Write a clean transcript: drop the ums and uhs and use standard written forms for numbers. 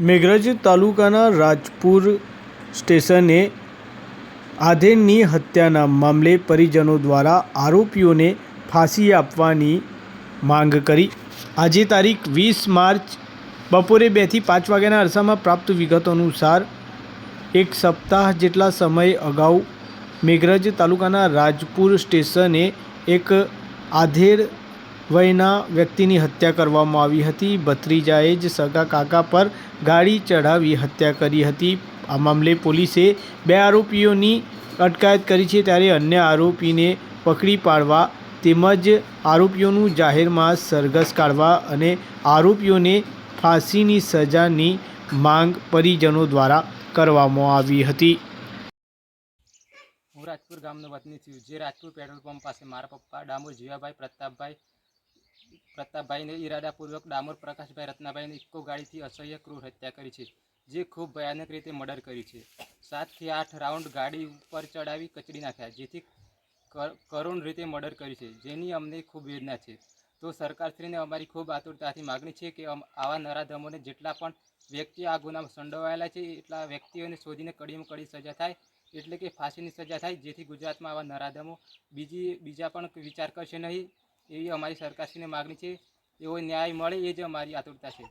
મેઘરજ તાલુકાના રાજપુર સ્ટેશને આધેડની હત્યાના મામલે પરિજનો દ્વારા આરોપીઓને ફાંસી આપવાની માંગ કરી। આજે તારીખ 20 માર્ચ બપોરે 2 થી 5 વાગ્યાના અરસામાં પ્રાપ્ત વિગતો અનુસાર એક સપ્તાહ જેટલા સમય અગાઉ મેઘરજ તાલુકાના રાજપુર સ્ટેશને એક આધેડ વયના વ્યક્તિની હત્યા કરવામાં આવી હતી। ભત્રીજાએ જ સગા કાકા પર ગાડી ચડાવી હત્યા કરી હતી। આ મામલે પોલીસે 2 આરોપીઓની અટકાયત કરી છે, ત્યારે અન્ય આરોપીને પકડી પાડવા તેમજ આરોપીઓનું જાહેરમાં સરઘસ કાઢવા અને આરોપીઓને ફાંસીની સજાની માંગ પરિજનો દ્વારા કરવામાં આવી હતી। હું રાજપુર ગામનો વતની છું, જે રાજપુર પેટ્રોલ પંપ પાસે મારા પપ્પા ડામોર જીવાભાઈ પ્રતાપભાઈને ઈરાદાપૂર્વક ડામોર પ્રકાશભાઈ રત્નાભાઈને ઇક્કો ગાડીથી અસહ્ય ક્રૂર હત્યા કરી છે, જે ખૂબ ભયાનક રીતે મર્ડર કરી છે। 7 થી 8 રાઉન્ડ ગાડી ઉપર ચડાવી કચડી નાખ્યા, જેથી કરુણ રીતે મર્ડર કરી છે, જેની અમને ખૂબ વેદના છે। તો સરકારશ્રીને અમારી ખૂબ આતુરતાથી માગણી છે કે આવા નરાધમોને જેટલા પણ વ્યક્તિઓ આ ગુનામાં સંડોવાયેલા છે એટલા વ્યક્તિઓને શોધીને કડીમાં કડી સજા થાય, એટલે કે ફાંસીની સજા થાય, જેથી ગુજરાતમાં આવા નરાધમો બીજા પણ વિચાર કરશે નહીં, એવી અમારી સરકારશ્રીને માગણી છે। એવો ન્યાય મળે એ જ અમારી આતુરતા છે।